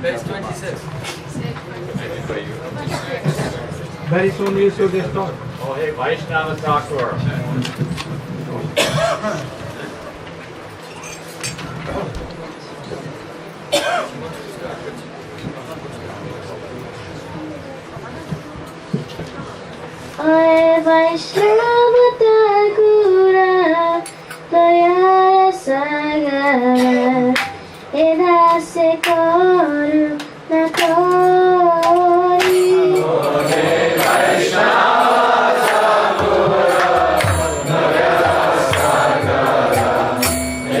Page 26. Very soon you should stop. Oh, hey, Vaishnava Thakur. Oye Vaishnava Thakura, Rayaramasamvad, edase koru na tori. Oye Vaishnava Thakura, Rayaramasamvad,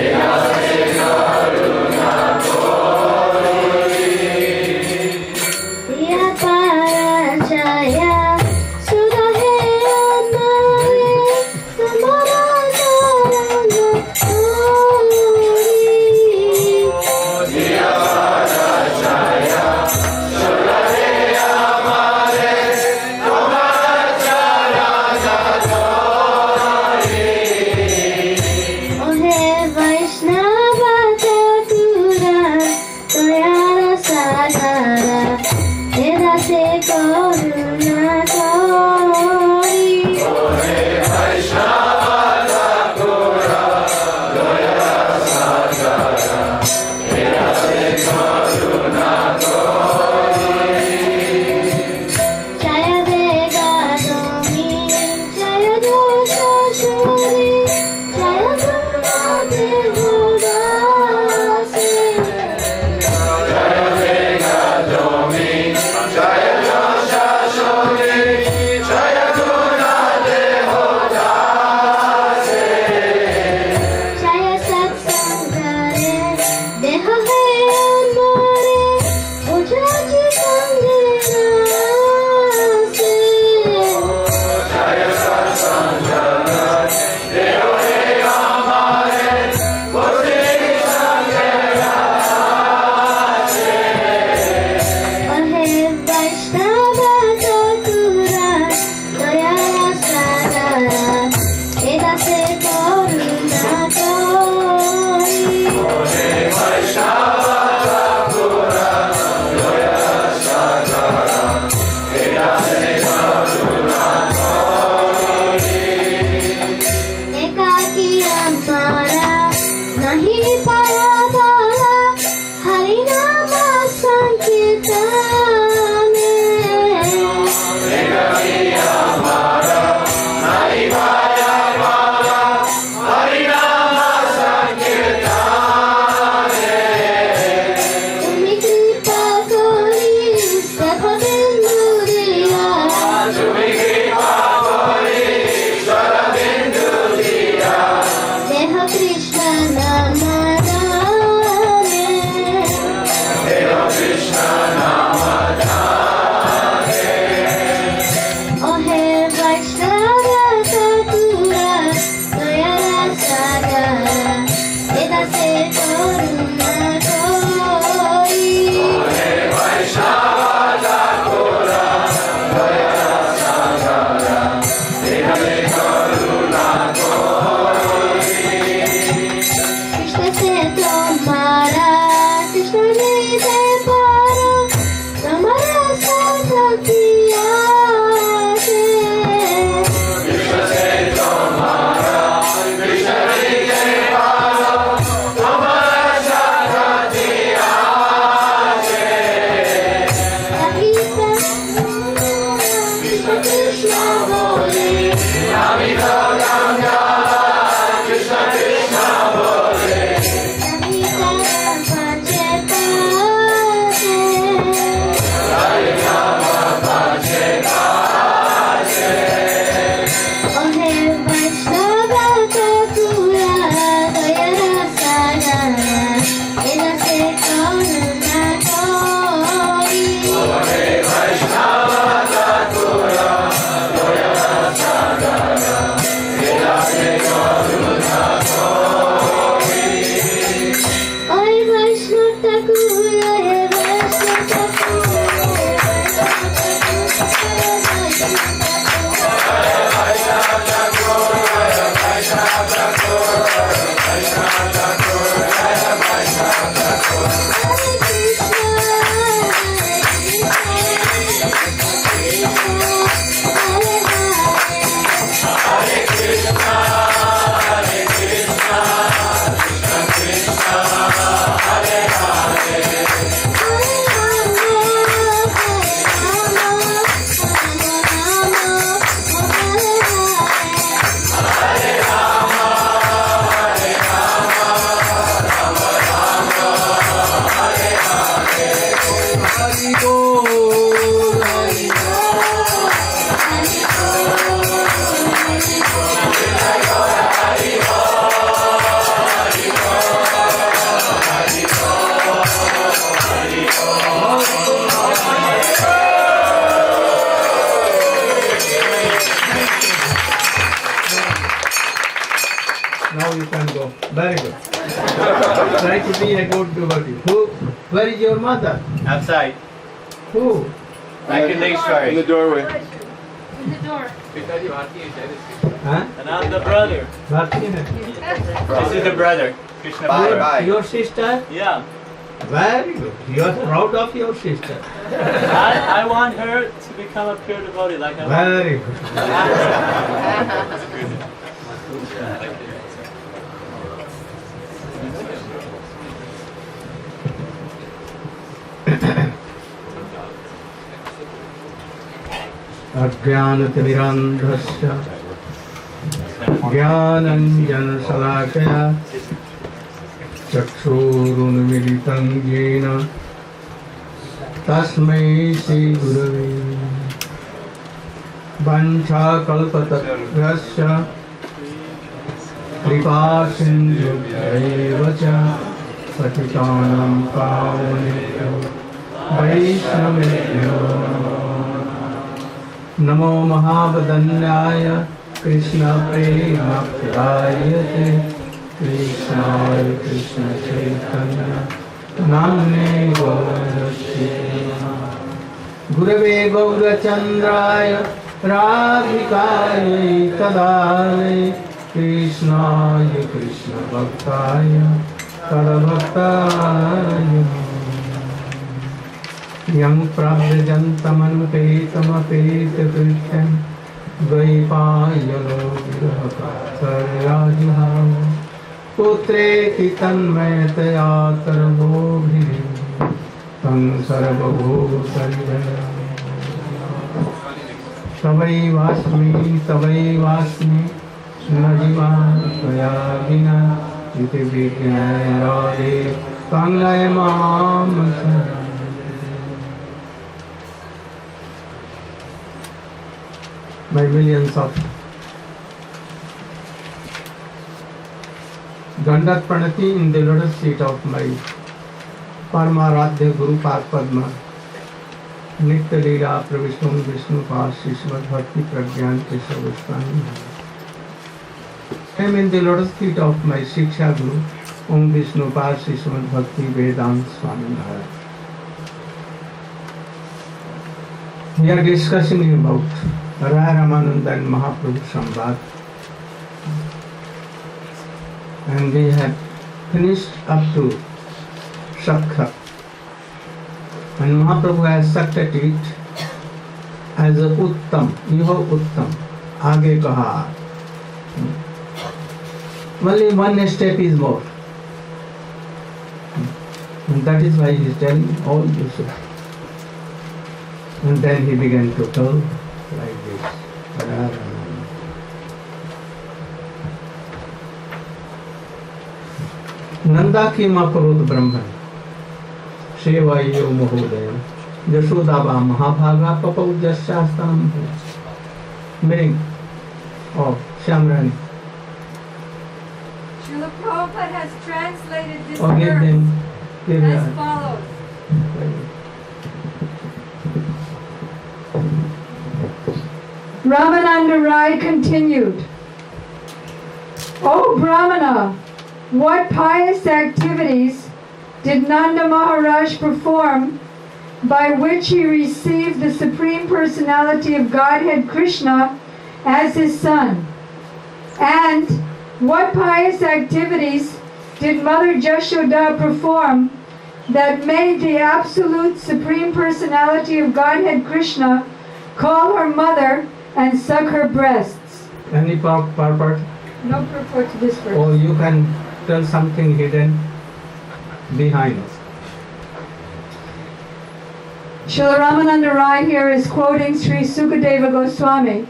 edase koru na tori. Ya Parajaya. Jaya Now you can go. Very good. Try to be a good devotee. Where is your mother? Outside. Who? Back in next story. In the doorway. In the door. Huh? And I'm the brother. Bharti hai. This is the brother. Krishna Bye, brother. bye. Your sister? Yeah. Very good. You are proud of your sister. I want her to become a pure devotee like I want. Very good. अज्ञानतिमिरान्धस्य ज्ञानञ्जनशलाकया चक्षुरुन्मिलितं येन तस्मै श्रीगुरवे वाञ्छाकल्पतरुभ्यश्च कृपासिन्धुभ्यैव च पतितानां पावनेभ्यो वैष्णवेभ्यो नमो महावदन्याय कृष्णप्रेमप्रदायते कृष्णाय कृष्णचैतन्य नाम्ने गौरस्य गुरवे गौरचन्द्राय राधिकायै तदालये कृष्णाय कृष्णभक्ताय तद्भक्ताय यं प्रव्रजन्तमनुपेतमपेतकृत्यं द्वैपायनो विरहकातर्याजुहाव पुत्रेति तन्मयतया तरवोभिः तं सर्वभूतैः तवैवास्मि न जीवा त्वया विना इति विज्ञायराधे काङ्गय मां by millions of Dandat Pranati in the lotus feet of my Paramaradhya Guru Padma Nitya Leela Pravishnu Vishnu Pas Shishmad Bhakti Pragyan Keshavastani. I am in the lotus feet of my Shiksha Guru Om Vishnu Pas Shishmad Bhakti Vedant Swami Maharaja. We are discussing about Rayaramasamvad and Mahaprabhu. And we have finished up to Sakha. And Mahaprabhu has sucked it as a Uttam, Iho Uttam, Aage Kaha. Only one step is more. And that is why he is telling all this. And then he began to tell like this. Nanda की माँ क्रोध ब्रह्मण सेवायो महोदय यशोदाबा महाभागा पपौ जस्यास्ताम meaning of Shamrani. Srila Prabhupada has translated this Or give them verse as follows. Ramananda Rai continued, O Brahmana, what pious activities did Nanda Maharaj perform by which he received the Supreme Personality of Godhead Krishna as his son? And what pious activities did Mother Jashoda perform that made the absolute Supreme Personality of Godhead Krishna call her mother and suck her breasts? Any purport? No purport to this verse. Or you can tell something hidden behind. Srila Ramananda Rai here is quoting Sri Sukadeva Goswami,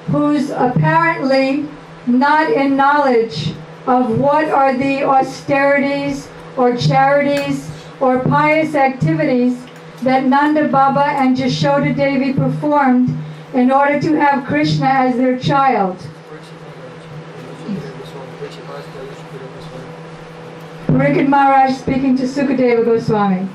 who's apparently not in knowledge of what are the austerities or charities or pious activities that Nanda Baba and Jashoda Devi performed in order to have Krishna as their child. Pariksit Maharaj speaking to Sukadeva Goswami.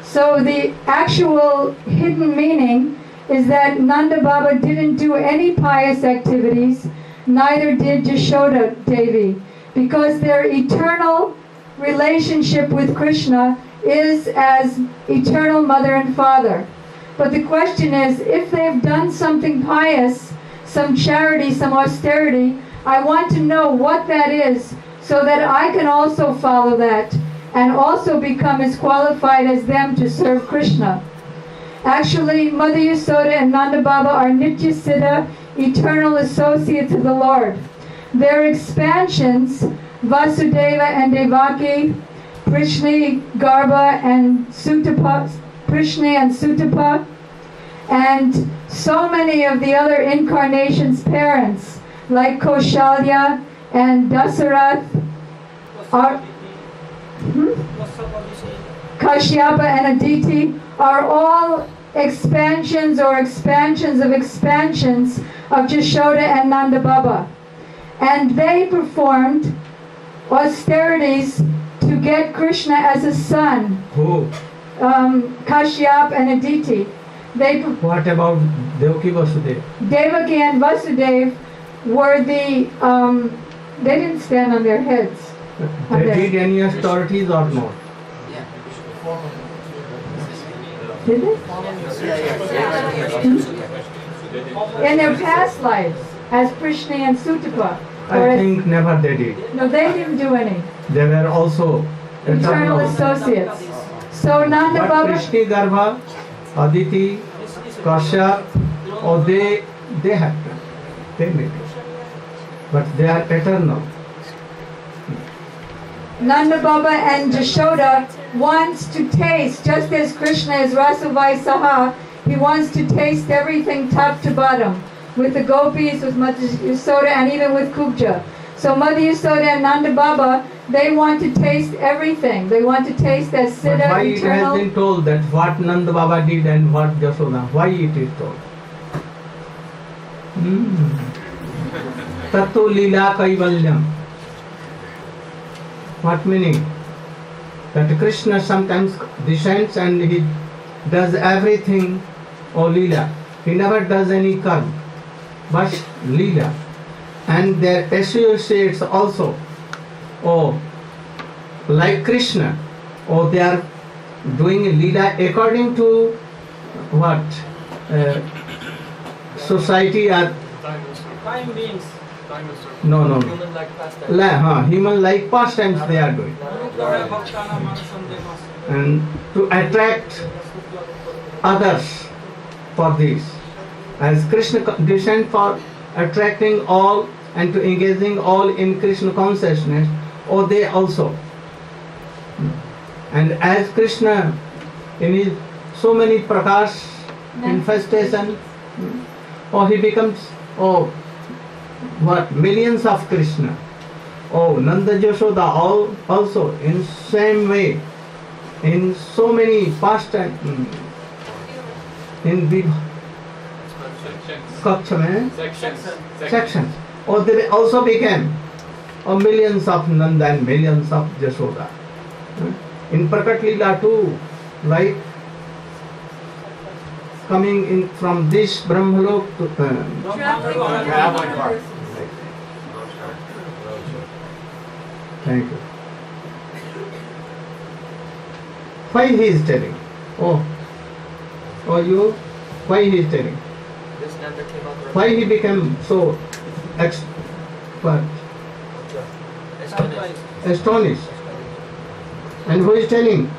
So the actual hidden meaning is that Nanda Baba didn't do any pious activities, neither did Jashoda Devi, because their eternal relationship with Krishna is as eternal mother and father. But the question is, if they've done something pious, some charity, some austerity, I want to know what that is so that I can also follow that and also become as qualified as them to serve Krishna. Actually, Mother Yasoda and Nanda Baba are Nitya Siddha, eternal associates of the Lord. Their expansions, Vasudeva and Devaki, Prishni, Garba and Sutapa, and so many of the other incarnations' parents, like Kaushalya and Dasarath, are Kashyapa and Aditi, are all expansions or expansions of Jashoda and Nanda Baba. And they performed austerities to get Krishna as a son. Who? Kashyap and Aditi. What about Devaki Vasudeva? Devaki and Vasudev were the, they didn't stand on their heads. They did any austerities or not? Did they? In their past lives, as Prishni and Sutapa. I think never they did. No, they didn't do any. They were also Eternal associates. So Nanda but Baba. Prishni Garbha, Aditi, Kashyap, or they have done. They made it. But they are eternal. Nanda Baba and Jashoda wants to taste, just as Krishna is Rasavai Saha, he wants to taste everything top to bottom, with the gopis, with Mother Yasoda, and even with Kubja. So Mother Yasoda and Nanda Baba, they want to taste everything. They want to taste as But Siddha, why it eternal. has been told that what Nanda Baba did and what Jashoda, why it is told? Tato Lila Kaivalyam. What meaning? That Krishna sometimes descends and he does everything, or Lila. He never does any karma, but Lila. And their associates also, like Krishna, they are doing Lila according to what? Society or Time means no. human like pastime. Human like pastimes they are doing. And to attract others for this. As Krishna descend for attracting all and to engaging all in Krishna consciousness, they also. And as Krishna in his so many prakash infestation, he becomes millions of Krishna. Nanda Jashoda also in same way, in so many pastime, in big sections. They also became millions of Nanda and millions of Jashoda. In Prakat Leela too, like coming in from this Brahmalok to Traveling car. Thank you. Why he is telling? Oh. Oh, you? Why he is telling? This Nanda came out from Why he became so expert, astonished? And who is telling?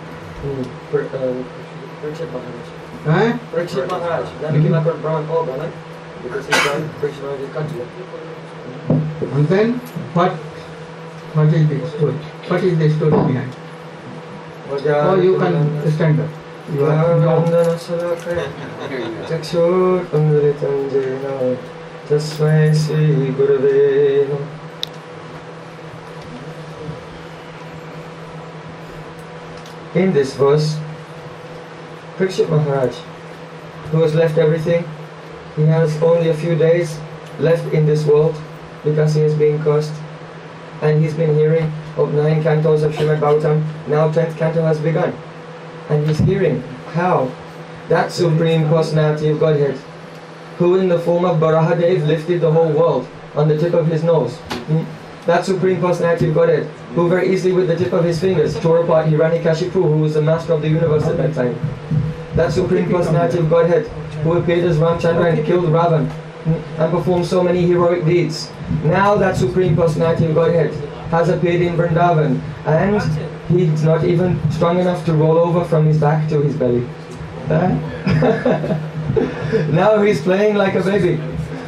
Parikshit Maharaj. Huh? Parikshit Maharaj. Nanda came out from Brahman. Oh, Brahman. Because he died, Parikshit Maharaj is country. And then what is the story? What is the story behind? Oh, you can stand up. You are young. In this verse, Parikshit Maharaj, who has left everything, he has only a few days left in this world because he is being cursed, and he's been hearing of 9 cantos of Srimad Bhagavatam. Now 10th canto has begun, and he's hearing how that Supreme Personality of Godhead, who in the form of Barahadev lifted the whole world on the tip of his nose, that Supreme Personality of Godhead, who very easily with the tip of his fingers tore apart Hiranyakashipu, who was the master of the universe at that time. That Supreme Personality of Godhead, who appeared as Ramchandra and killed Ravan, and performed so many heroic deeds. Now that Supreme Personality of Godhead has appeared in Vrindavan, and he's not even strong enough to roll over from his back to his belly. Now he's playing like a baby.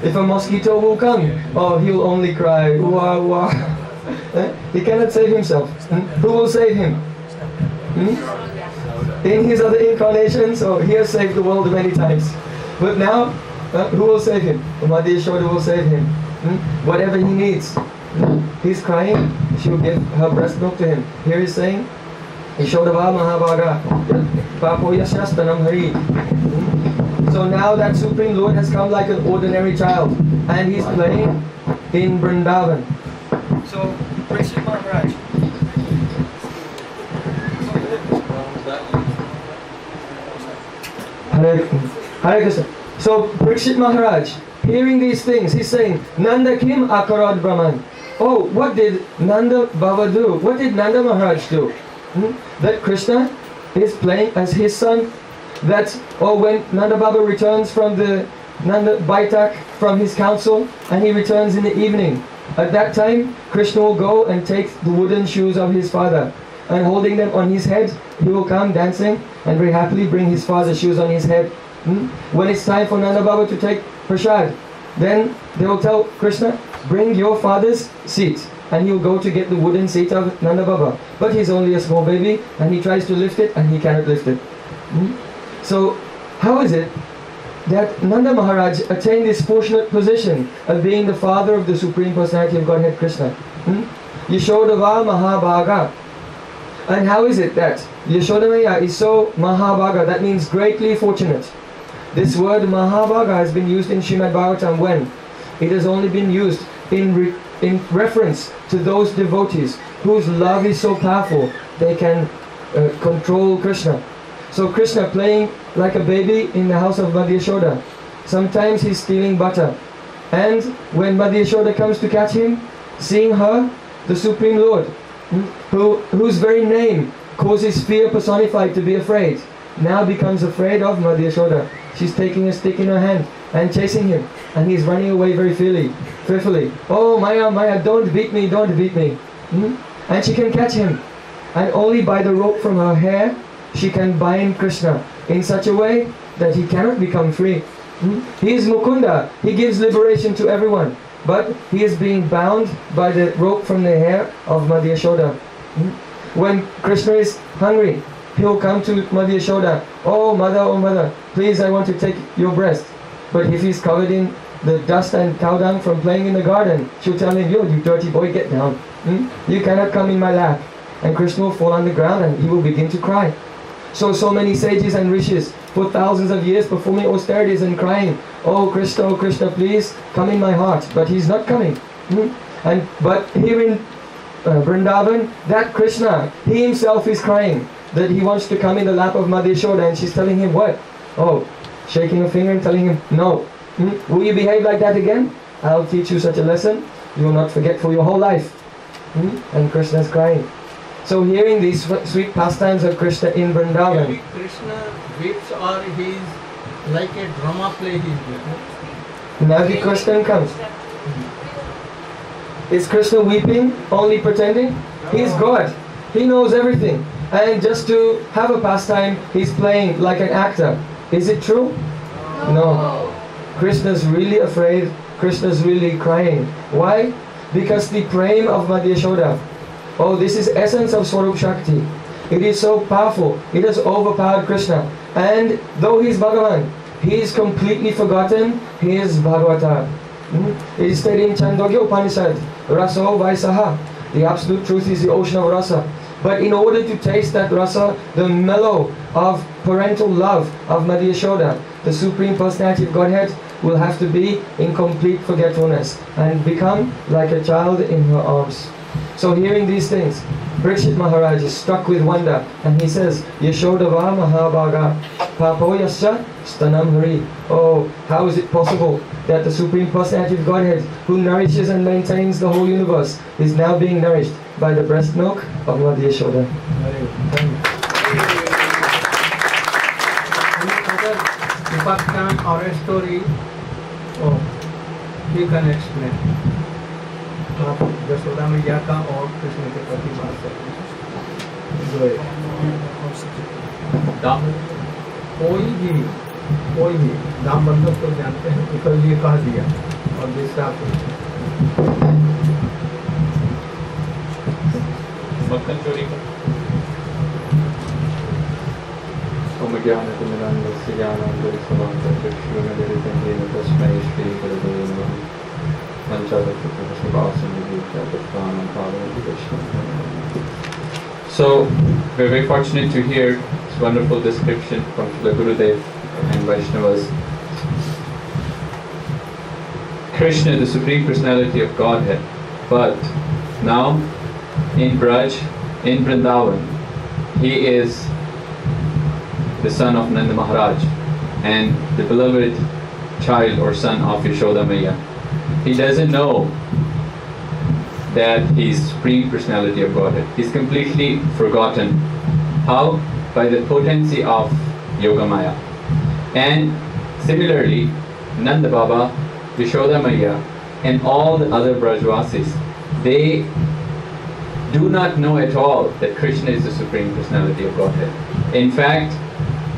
If a mosquito will come, oh, he'll only cry, wah, wah. He cannot save himself. Who will save him? In his other incarnations, oh, he has saved the world many times. But now, who will save him? Mother Yashoda will save him. Whatever he needs. He's crying, she will give her breast milk to him. Here he's saying, Yashodava Mahabhaga, Papo Yasyastanam Hari. So now that Supreme Lord has come like an ordinary child, and he's playing in Vrindavan. So, Parikshit Maharaj. Hare Krishna. So, Parikshit Maharaj, hearing these things, he's saying, Nanda Kim Akarad Brahman. Oh, what did Nanda Baba do? What did Nanda Maharaj do? That Krishna is playing as his son. That, when Nanda Baba returns from the Nanda Baitak, from his council, and he returns in the evening. At that time, Krishna will go and take the wooden shoes of his father, and holding them on his head, he will come dancing and very happily bring his father's shoes on his head. When it's time for Nanda Baba to take prasad, then they will tell Krishna, bring your father's seat, and he will go to get the wooden seat of Nanda Baba. But he's only a small baby, and he tries to lift it, and he cannot lift it. So, how is it that Nanda Maharaj attained this fortunate position of being the father of the Supreme Personality of Godhead Krishna? Yashodava Mahabhaga. And how is it that Yashodamaya is so Mahabhaga? That means greatly fortunate. This word Mahabhaga has been used in Srimad Bhagavatam when? It has only been used in reference to those devotees whose love is so powerful they can control Krishna. So Krishna playing like a baby in the house of Mother Yashoda. Sometimes he's stealing butter. And when Mother Yashoda comes to catch him, seeing her, the Supreme Lord, whose very name causes fear personified to be afraid, now becomes afraid of Mother Yashoda. She's taking a stick in her hand and chasing him. And he's running away very fearfully. Oh, Maya, Maya, don't beat me, don't beat me. And she can catch him. And only by the rope from her hair, she can bind Krishna in such a way that he cannot become free. He is Mukunda. He gives liberation to everyone. But he is being bound by the rope from the hair of Mother Yashoda. When Krishna is hungry, he will come to Mother Yashoda. Oh mother, please, I want to take your breast. But if he's covered in the dust and cow dung from playing in the garden, she'll tell him, yo, you dirty boy, get down. You cannot come in my lap. And Krishna will fall on the ground and he will begin to cry. So many sages and rishis for thousands of years performing austerities and crying, oh Krishna, please come in my heart. But he's not coming. But here in Vrindavan, that Krishna, he himself is crying that he wants to come in the lap of Mother Yashoda, and she's telling him what? Oh, shaking a finger and telling him, no. Will you behave like that again? I'll teach you such a lesson you will not forget for your whole life. And Krishna is crying. So hearing these sweet pastimes of Krishna in Vrindavan, Maybe Krishna weeps or he is like a drama play he is doing. now the question comes. Is Krishna weeping, only pretending? He's God. He knows everything. And just to have a pastime, he's playing like an actor. Is it true? No. Krishna's really afraid. Krishna's really crying. Why? Because the prem of Madhya Yashoda. Oh, this is essence of Swarup Shakti. It is so powerful. It has overpowered Krishna. And though he is Bhagavan, he is completely forgotten. He is Bhagavata. It is stated in Chandogya Upanishad, Raso Vaisaha. The absolute truth is the ocean of rasa. But in order to taste that rasa, the mellow of parental love of Madhya Yashoda, the Supreme Personality of Godhead, will have to be in complete forgetfulness and become like a child in her arms. So hearing these things, Parikshit Maharaj is struck with wonder, and he says, Yashodava Mahabhaga Papoyasya Stanam Hari. Oh, how is it possible that the Supreme Personality of Godhead, who nourishes and maintains the whole universe, is now being nourished by the breast milk of Madhya Yashoda? Upakhyan or a story, you can explain. आप यशोदा मैया का और कृष्ण के प्रति बात करें। कोई भी दाम बंधक को जानते हैं, तो ये कह दिया और दूसरा मक्खन चोरी का So, we're very fortunate to hear this wonderful description from the Gurudev and Vaishnavas. Krishna, the Supreme Personality of Godhead, but now in Braj, in Vrindavan, he is the son of Nanda Maharaj and the beloved child or son of Yashoda Maya. He doesn't know that he's Supreme Personality of Godhead. He's completely forgotten. How? By the potency of Yogamaya. And similarly, Nanda Baba, Yashoda Maya, and all the other Brajvasis, they do not know at all that Krishna is the Supreme Personality of Godhead. In fact,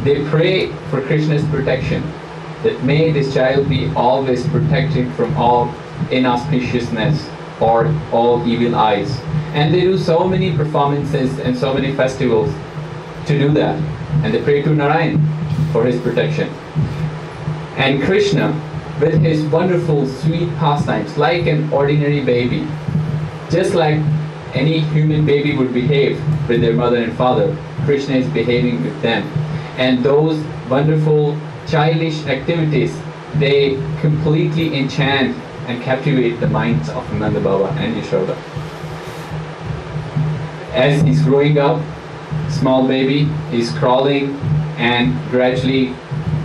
they pray for Krishna's protection, that may this child be always protected from all inauspiciousness or all evil eyes. And they do so many performances and so many festivals to do that. And they pray to Narayan for his protection. And Krishna, with his wonderful sweet pastimes, like an ordinary baby, just like any human baby would behave with their mother and father, Krishna is behaving with them. And those wonderful childish activities, they completely enchant and captivate the minds of Nanda Baba and Yashoda. As he's growing up, small baby, he's crawling and gradually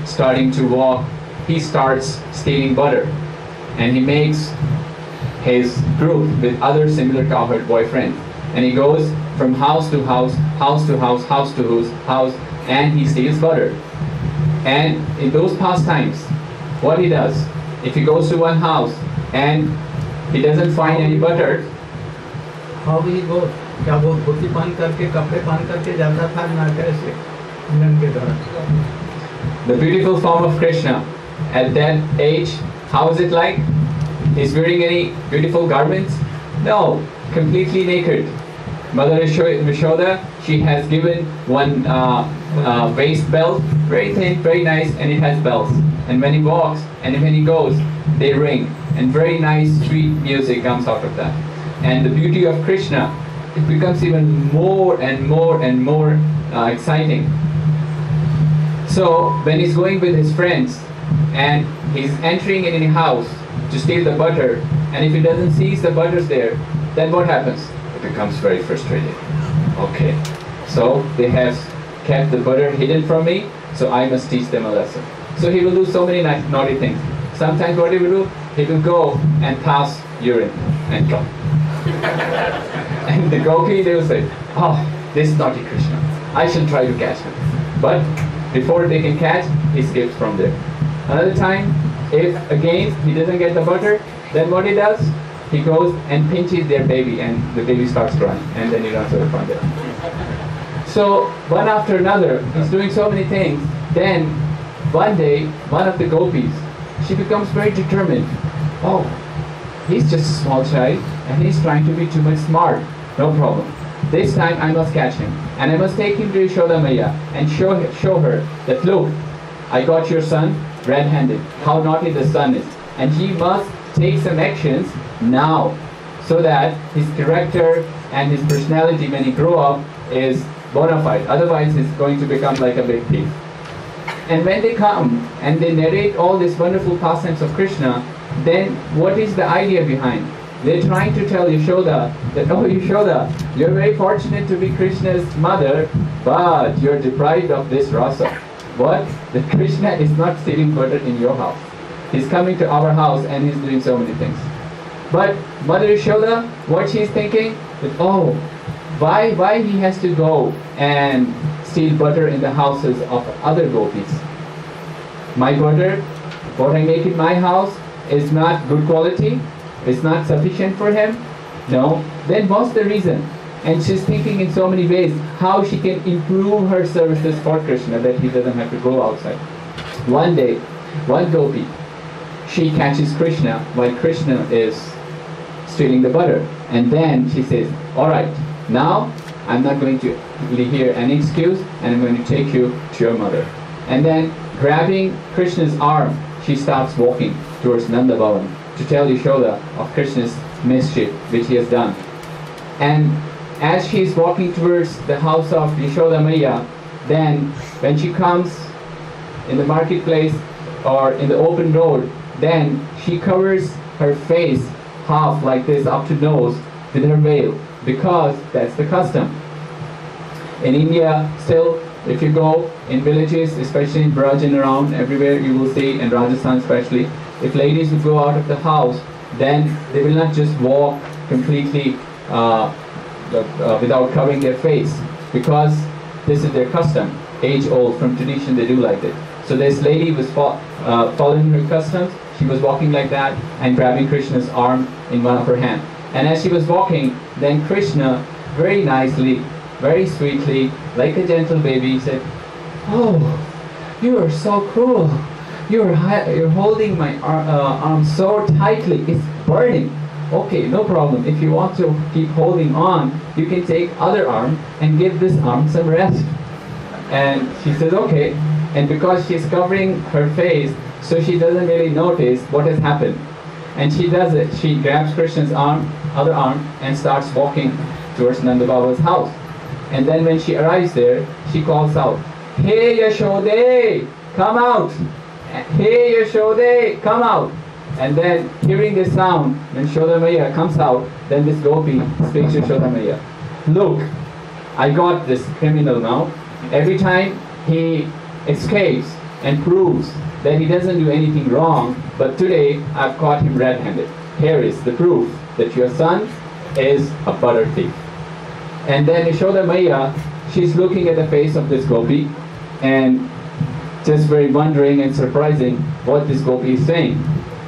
starting to walk, he starts stealing butter. And he makes his group with other similar cowherd boyfriends. And he goes from house to house, house to house, house to house, and he steals butter. And in those pastimes, what he does, if he goes to one house and he doesn't find any butter, how will he go? क्या वो धोती पहन करके कपड़े पहन करके जाता था ना कैसे नन के द्वारा? The beautiful form of Krishna at that age, how is it like? He's wearing any beautiful garments? No, completely naked. Mother Yashoda, she has given one waist belt, very thin, very nice, and it has bells. And when he walks and when he goes, they ring, and very nice, sweet music comes out of that. And the beauty of Krishna, it becomes even more and more and more exciting. So when he's going with his friends and he's entering in any house to steal the butter, and if he doesn't see the butter's there, then what happens? It becomes very frustrated. Okay, so they have kept the butter hidden from me, so I must teach them a lesson. So he will do so many naughty things. Sometimes what he will do, he will go and pass urine and come. And the gopi, they will say, oh, this naughty Krishna, I shall try to catch him. But before they can catch, he escapes from there. Another time, if again he doesn't get the butter, then what he does? He goes and pinches their baby, and the baby starts crying, and then he runs away from there. So one after another, he's doing so many things. Then one day, one of the gopis, she becomes very determined. Oh, he's just a small child, and he's trying to be too much smart. No problem. This time I must catch him, and I must take him to Yashoda Maya and show her that, look, I got your son red-handed, how naughty the son is, and he must take some actions now, so that his character and his personality when he grow up is bona fide. Otherwise he's going to become like a big thief. And when they come and they narrate all these wonderful pastimes of Krishna, then what is the idea behind? They're trying to tell Yashoda that, oh Yashoda, you're very fortunate to be Krishna's mother, but you're deprived of this rasa. What? That Krishna is not stealing butter in your house. He's coming to our house and he's doing so many things. But Mother Yashoda, what she's thinking? That, oh, why he has to go and steal butter in the houses of other gopis? My butter, what I make in my house, is not good quality? It's not sufficient for him? No? Then what's the reason? And she's thinking in so many ways how she can improve her services for Krishna, that he doesn't have to go outside. One day, one gopi, she catches Krishna while Krishna is stealing the butter. And then she says, alright, now I'm not going to hear any excuse, and I'm going to take you to your mother. And then grabbing Krishna's arm, she starts walking towards Nanda Bhavan to tell Yashoda of Krishna's mischief which he has done. And as she is walking towards the house of Yashoda Maya, then when she comes in the marketplace or in the open road, then she covers her face half like this up to nose with her veil, because that's the custom. In India, still, if you go in villages, especially in Braj and around, everywhere you will see, in Rajasthan especially, if ladies would go out of the house, then they will not just walk completely without covering their face, because this is their custom, age old, from tradition they do like it. So this lady was following her customs. She was walking like that and grabbing Krishna's arm in one of her hands. And as she was walking, then Krishna very nicely, very sweetly, like a gentle baby, said, oh, you are so cruel. You're holding my arm so tightly, it's burning. Okay, no problem. If you want to keep holding on, you can take other arm and give this arm some rest. And she says, okay. And because she's covering her face, so she doesn't really notice what has happened. And she does it. She grabs Krishna's arm, other arm, and starts walking towards Nanda Baba's house. And then when she arrives there, she calls out, hey Yashode, come out! Hey Yashode, come out! And then hearing this sound, when Yashoda Maya comes out, then this gopi speaks to Yashoda Maya. Look, I got this criminal now. Every time he escapes and proves that he doesn't do anything wrong, but today I've caught him red-handed. Here is the proof that your son is a butter thief. And then Yashoda Maya, she's looking at the face of this gopi and just very wondering and surprising what this gopi is saying.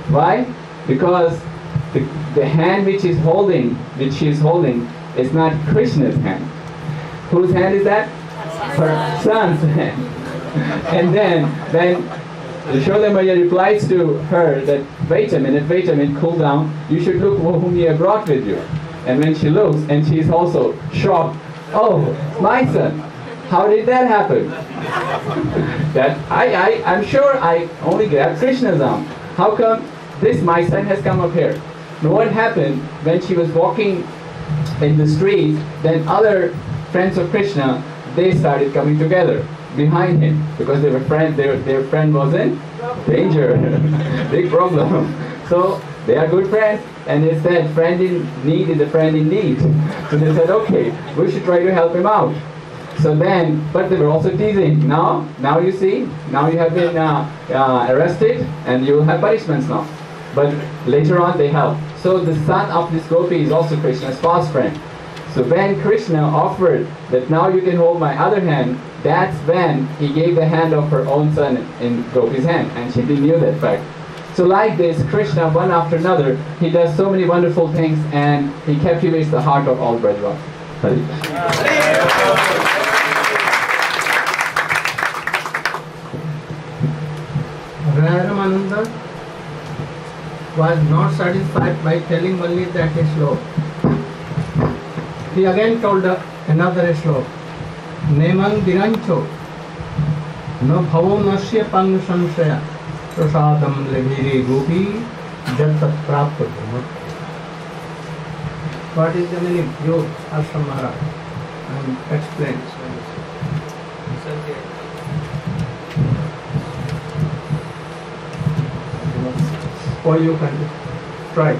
Why? Because the hand which she is holding is not Krishna's hand. Whose hand is that? Her son's hand. And then Yashoda Maya replies to her that, wait a minute, cool down, you should look whom you have brought with you. And when she looks, and she is also shocked, oh, my son, how did that happen? That I'm sure I only grabbed Krishna's arm. How come this my son has come up here? Now what happened when she was walking in the street, then other friends of Krishna, they started coming together behind him, because they were their friend was in danger, big problem. So they are good friends, and they said friend in need is a friend in need. So they said, okay, we should try to help him out. So then, but they were also teasing. Now you see, now you have been arrested and you will have punishments now. But later on they help. So the son of this gopi is also Krishna's fast friend. So when Krishna offered that now you can hold my other hand, that's when he gave the hand of her own son in Gopi's hand, and she didn't knew that fact. So like this, Krishna, one after another, he does so many wonderful things, and he captivates the heart of all Brajavas. Rayaramasamvad was not satisfied by telling only that sloka. He again told another sloka. Neman dirancho no bhavo nasya pang samsaya prasadam levire gopi jatat prapta dhamma. What is the meaning? You ask Maharaja and explain. Or you can try.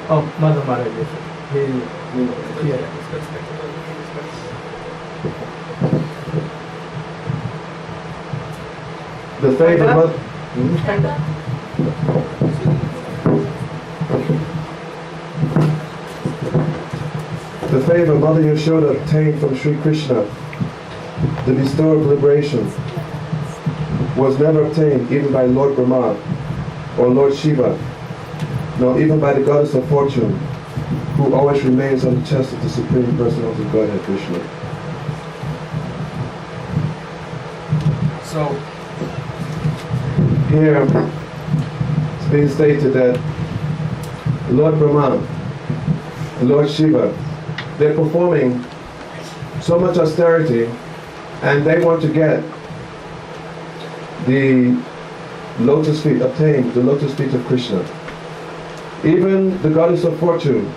Oh, Mother Maharaja. Here. The favorite mother. Stand up. The favor Mother Yashoda obtained from Sri Krishna, the bestower of liberation, was never obtained even by Lord Brahma or Lord Shiva, nor even by the goddess of fortune, who always remains on the chest of the Supreme Personality of Godhead Krishna. So, here it's being stated that Lord Brahma and Lord Shiva, they're performing so much austerity, and they want to get the lotus feet, obtain the lotus feet of Krishna. Even the goddess of fortune.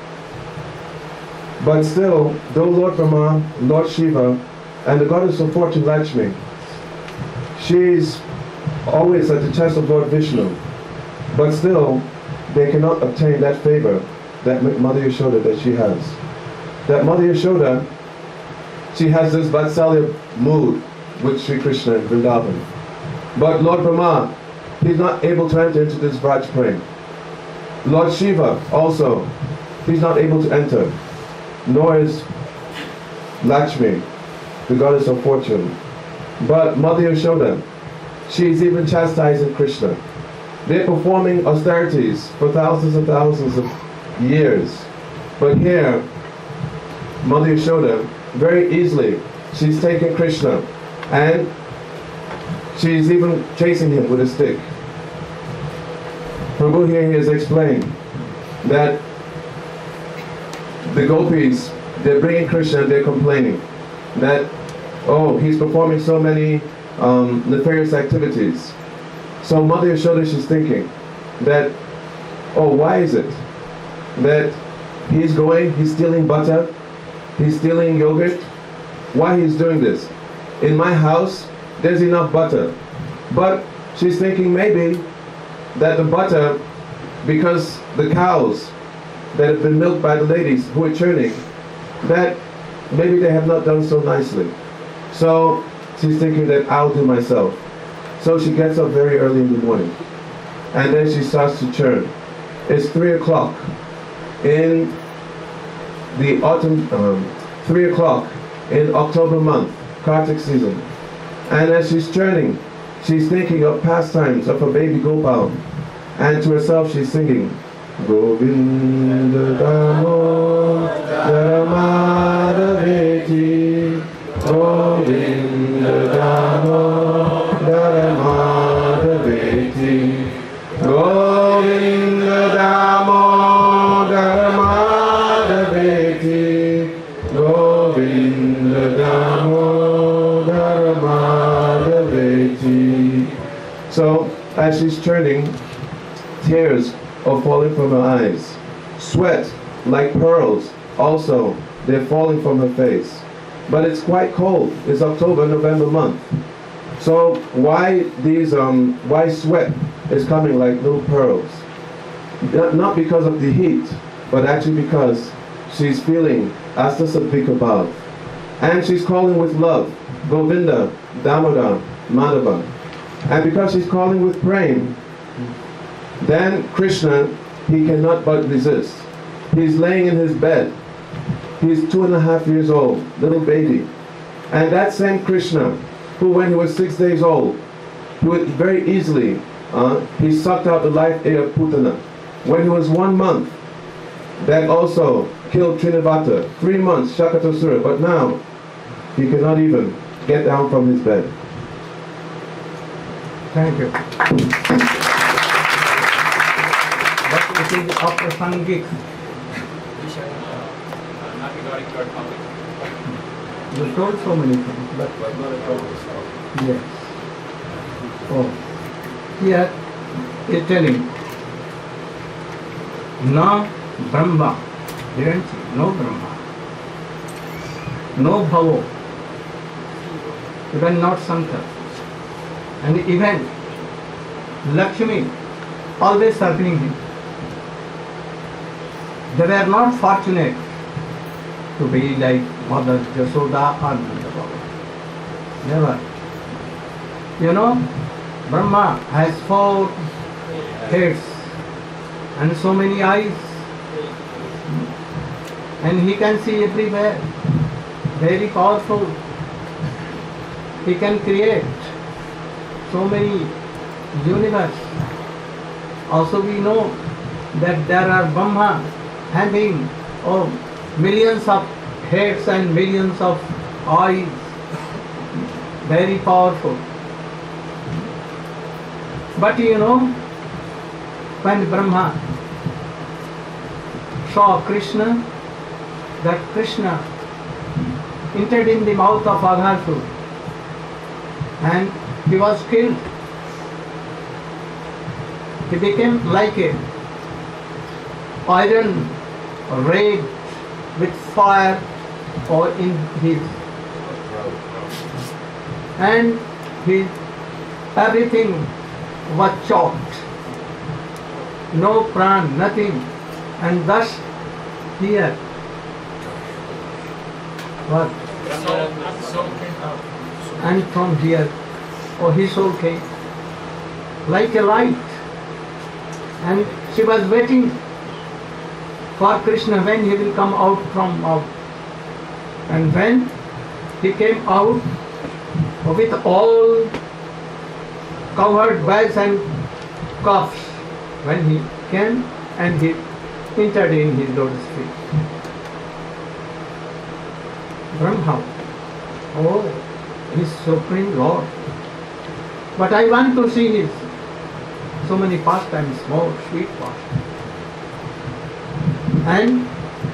But still, though Lord Brahma, Lord Shiva, and the goddess of fortune Lakshmi, she's always at the chest of Lord Vishnu. But still, they cannot obtain that favor that Mother Yashoda that she has. That Mother Yashoda, she has this Vatsalya mood with Sri Krishna in Vrindavan. But Lord Brahma, he's not able to enter into this Vraj prem. Lord Shiva also, he's not able to enter. Nor is Lakshmi, the goddess of fortune. But Mother Yashoda, she's even chastising Krishna. They're performing austerities for thousands and thousands of years. But here, Mother Yashoda, very easily, she's taking Krishna and she's even chasing him with a stick. Prabhu here has explained that the gopis, they're bringing Krishna and they're complaining that, oh, he's performing so many nefarious activities. So Mother Yashoda, she's thinking that, oh, why is it that he's stealing butter, he's stealing yogurt? Why he's doing this? In my house, there's enough butter. But she's thinking maybe that the butter, because the cows that have been milked by the ladies who are churning, that maybe they have not done so nicely. So she's thinking that I'll do myself. So she gets up very early in the morning and then she starts to churn. It's 3 o'clock in the autumn, 3 o'clock in October month, Kartik season. And as she's churning, she's thinking of pastimes of her baby Gopal. And to herself she's singing, Govinda Damodara Madhaveti, Govinda Damodara Madhaveti, Govinda Damodara Madhaveti, Govinda Damodara Madhaveti. So as she's churning, tears are falling from her eyes. Sweat, like pearls, also, they're falling from her face. But it's quite cold. It's October, November month. So why sweat is coming like little pearls? Not because of the heat, but actually because she's feeling Asta Satvika Bhav. And she's calling with love, Govinda, Damodar, Madhava. And because she's calling with prem, then Krishna, he cannot but resist. He's laying in his bed. He's 2.5 years old, little baby. And that same Krishna, who when he was 6 days old, he would very easily, he sucked out the life air of Putana. When he was 1 month, that also killed Trinivata. 3 months, Shakatasura. But now, he cannot even get down from his bed. Thank you. But it is aprasangic. Not regarding your topic. You told so many things, but yes. Oh, here is telling, no Brahma, didn't he? No Brahma, no Bhavo, even not Sankar, and even Lakshmi always circling him. They were not fortunate to be like Mother Jasoda or Nanda Baba. Never. You know, Brahma has 4 heads and so many eyes, and he can see everywhere. Very powerful. He can create so many universe. Also we know that there are Brahma having millions of heads and millions of eyes. Very powerful. But you know, when Brahma saw Krishna, that Krishna entered in the mouth of Aghasur and he was killed. He became like a iron ray with fire or in his, and his everything was chopped, no pran, nothing, and thus here what? And from here, his soul came like a light, and she was waiting for Krishna when he will come out from out. And when he came out with all covered bags and cuffs, when he came and he entered in his lotus feet. Brahma, his Supreme Lord. But I want to see his so many pastimes, more sweet pastimes. And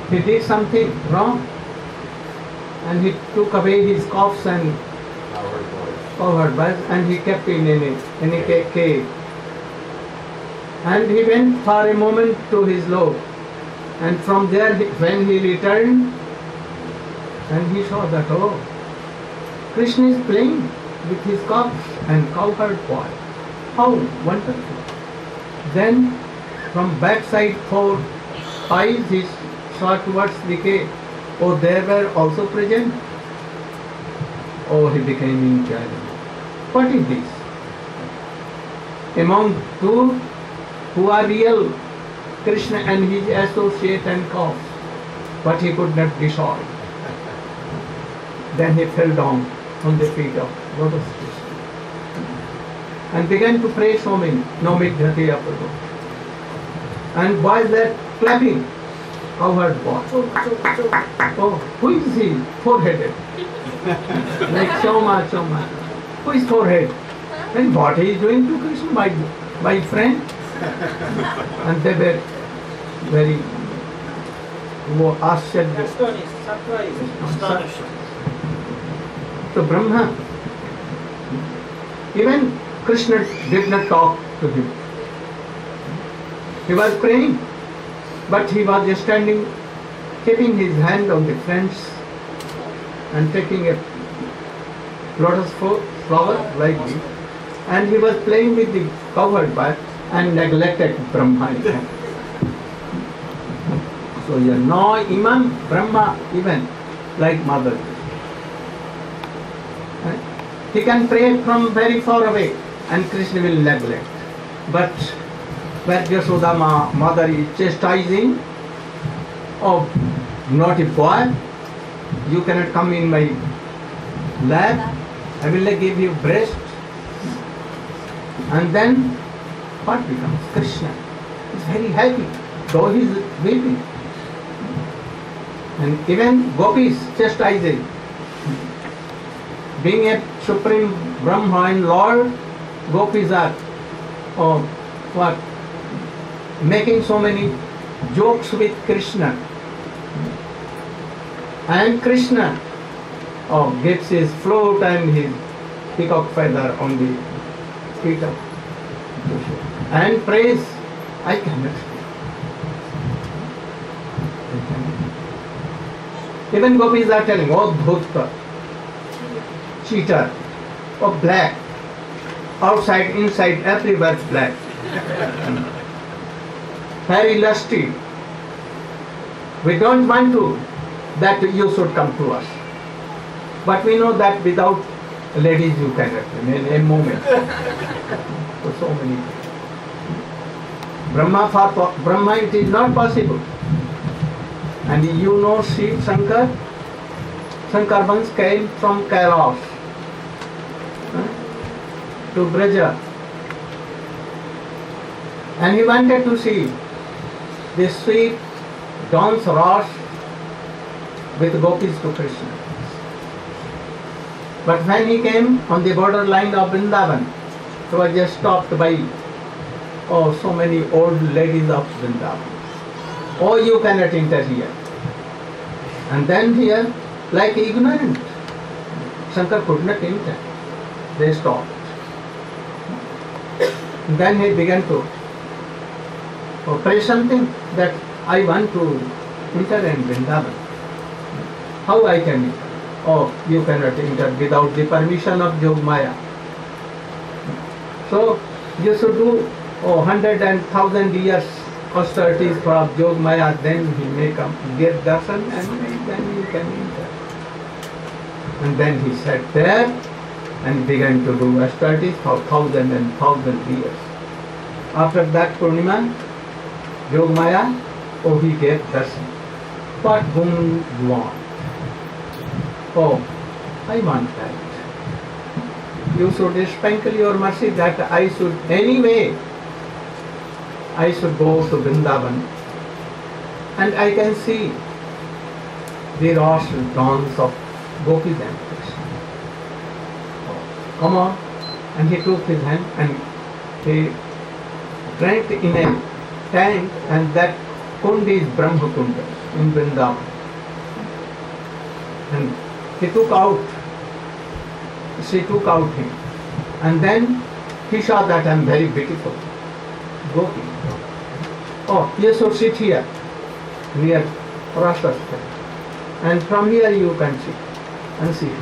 he did something wrong, and he took away his cuffs and covered bags, and he kept him in a cave. And he went for a moment to his lord, and from there when he returned, and he saw that Krishna is playing with his cuffs and cowherd boy. How wonderful! Then from backside 4 eyes he saw towards the cave. They were also present. He became incredible. What is this? Among 2 who are real, Krishna and his associate and cause, but he could not dissolve. Then he fell down on the feet of Lotus Krishna and began to pray so many, no Midhyati Aprago. And boys were clapping, cowherd boy. Who is he? 4-headed. Like Choma. Who is 4-head? And what he is doing to Krishna, my friend? And they were very astonished. So Brahma, even Krishna did not talk to him. He was praying, but he was standing, keeping his hand on the fence and taking a lotus flower like this, and he was playing with the covered bat and neglected Brahma. So you know Imam Brahma even like mother. He can pray from very far away and Krishna will neglect. But where Yashoda mother is chastising, oh naughty boy, you cannot come in my lap, I will give you breast. And then what becomes? Krishna is very happy, though he is weeping. And even gopis chastising. Being a supreme Brahma and Lord, gopis are making so many jokes with Krishna. And Krishna gets his flute and his peacock feather on the feet of Krishna. And praise, I cannot. Even gopis are telling, oh dhutta, cheater, oh black, outside, inside, everywhere black. Very lusty. We don't want to that you should come to us. But we know that without ladies you cannot in a moment. For so many. Brahma it is not possible. And you know Shiv Shankar? Shankar once came from Kailash to Braja. And he wanted to see the sweet dance rush with gopis to Krishna. But when he came on the borderline of Vrindavan, he was just stopped by so many old ladies of Vrindavan. Oh, you cannot enter here. And then here, like ignorant, Shankar could not enter. They stopped. Then he began to pray something that I want to enter in Vrindavan. How I can enter? Oh, you cannot enter without the permission of Yogmaya. So you should do 100 and 1,000 years austerities for Yogmaya, then he may come, get darshan, and then you can enter. And then he sat there and began to do austerities for 1,000 and 1,000 years. After that Purnima, Yogmaya, he gave darshan. What whom you want? Oh, I want that. You should sprinkle your mercy that I should anyway, I should go to Vrindavan and I can see the Rosh dance of gopis and Krishna. Oh, come on. And he took his hand and he drank in a tank, and that kund is Brahma Kunda in Vrindavan. And she took out him. And then he saw that I am very beautiful. Gopi. Oh, you should sit here near Rashastra. And from here you can see and see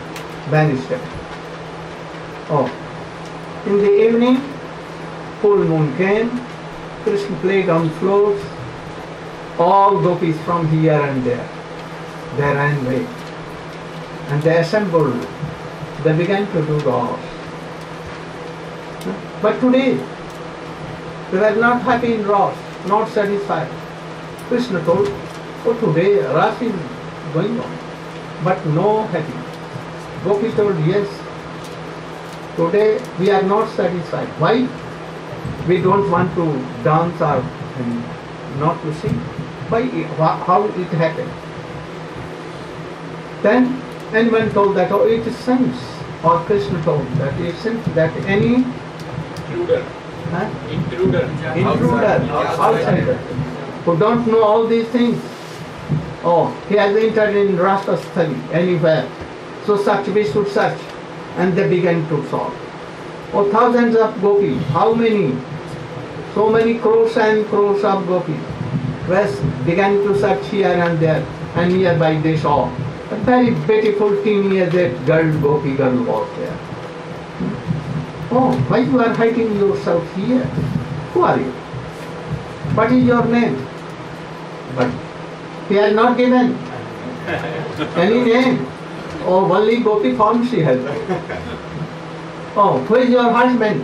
banister. Oh, in the evening, full moon came, Krishna played on flutes, all gopis from here and there. They ran away. And they assembled. They began to do Rasa. But today, they were not happy in Rasa, not satisfied. Krishna told, oh today Rasa is going on, but no happiness. Gopi told, yes, today we are not satisfied. Why? We don't want to dance or not to sing. Why? How it happened? Then anyone told that, oh, it is sense. Or Krishna told that it is sense that any intruder, outsider, who don't know all these things, oh, he has entered in Rastasthali, anywhere. So such we should search. And they began to solve. Oh, thousands of gopis. How many? So many crores and crores of gopis. Rest began to search here and there, and nearby they saw a very beautiful teenage girl, gopi girl was there. Oh, why you are hiding yourself here? Who are you? What is your name? But He has not given any name. Oh, only gopi form she has. Oh, who is your husband?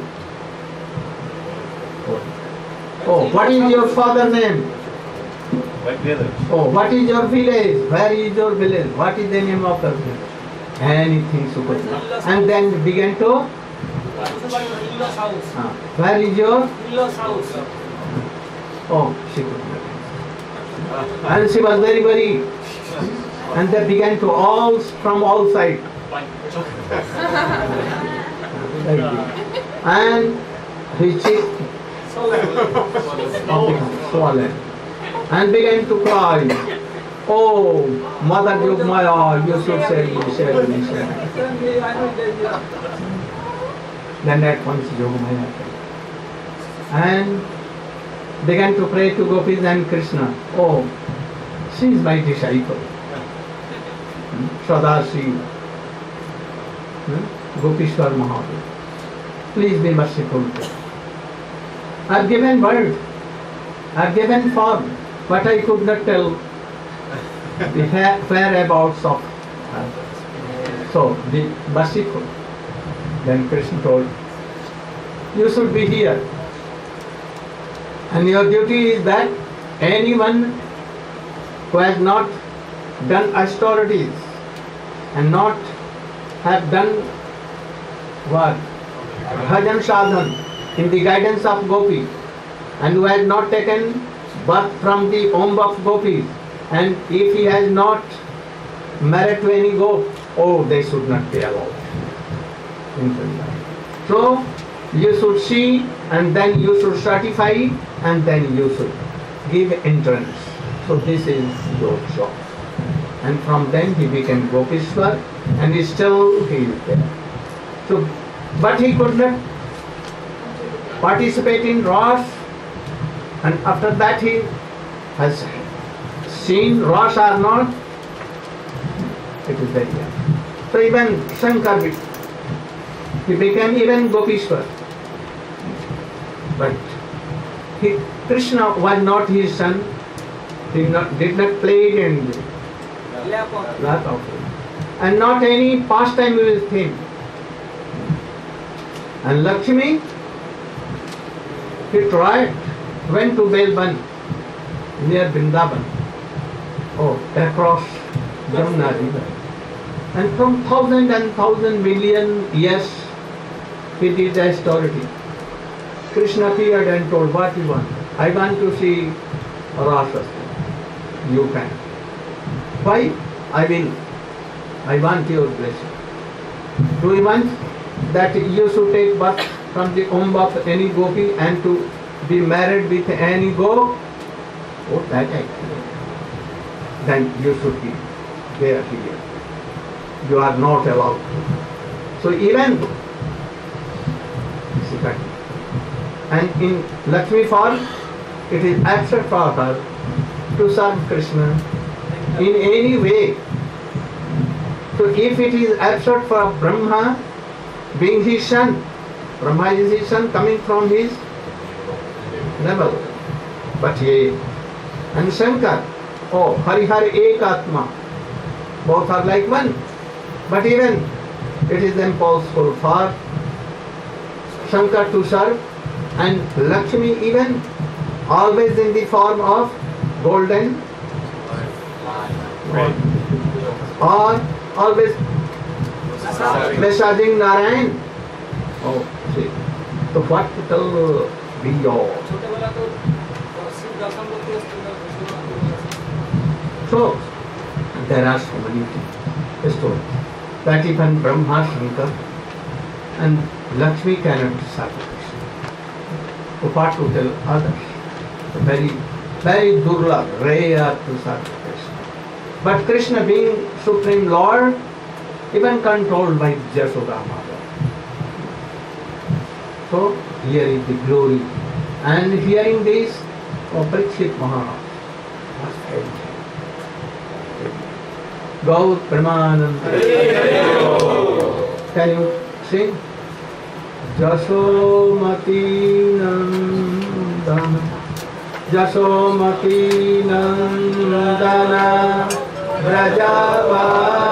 Oh, what is your father's name? Oh, what is your village? Where is your village? What is the name of the village? Anything super. And then began to. Where is your? Oh, she could not. And she was very worried. And they began to all from all sides. And his cheek swollen. And began to cry. Oh, Mother Yogmaya, you should save me, save me, save me. Then at once Yogmaya came. And began to pray to Gopis and Krishna. Oh, she is my disciple. Sadasiva. Gopishwar Mahadev. Please be merciful. I have given word. I have given form. But I could not tell the whereabouts of her. So, be merciful. Then Krishna told, you should be here. And your duty is that anyone who has not done austerities and not have done what? Bhajan sadhan in the guidance of Gopi, and who has not taken birth from the womb of Gopis, and if he has not married to any gop, oh, they should not be allowed. So, you should see, and then you should certify, and then you should give entrance. So this is your job. And from then he became Gopishwar, and still he is there. So, but he could not participate in Ras, and after that he has seen Ras or not, it is very young. So even Shankar, he became even Gopishwar. But Krishna was not his son, he did not play in lap of him. And not any pastime with him. And Lakshmi, he tried, went to Belban, near Vrindavan, across Jamuna river. And from thousand and thousand million years, he did austerity. Krishna appeared and told, what you want? I want to see Rasa. You can. Why? I will. I want your blessing. Do you want that you should take birth from the womb of any gopi and to be married with any gop? Oh, that I can. Then you should be there here. You are not allowed to. So even, and in Lakshmi form, it is absurd for her to serve Krishna in any way. So if it is absurd for Brahma being his son, Brahma is his son coming from his level. But he and Shankar, Harihar Ek Atma, both are like one. But even it is impossible for Shankar to serve, and Lakshmi even always in the form of golden or always massaging Narayan. Oh, see. So what will be your? So there are so many stories that even Brahma, Shankar and Lakshmi cannot serve Krishna. So what to tell others? So very, very durlabh, rare to serve Krishna. But Krishna being Supreme Lord, even controlled by Jasoda Mother. So here is the glory. And hearing this, Parikshit Maharaj was very happy. Gaur Pramananda. Can you sing? Jasomati Nandana Jasomati Nandana Brajavarana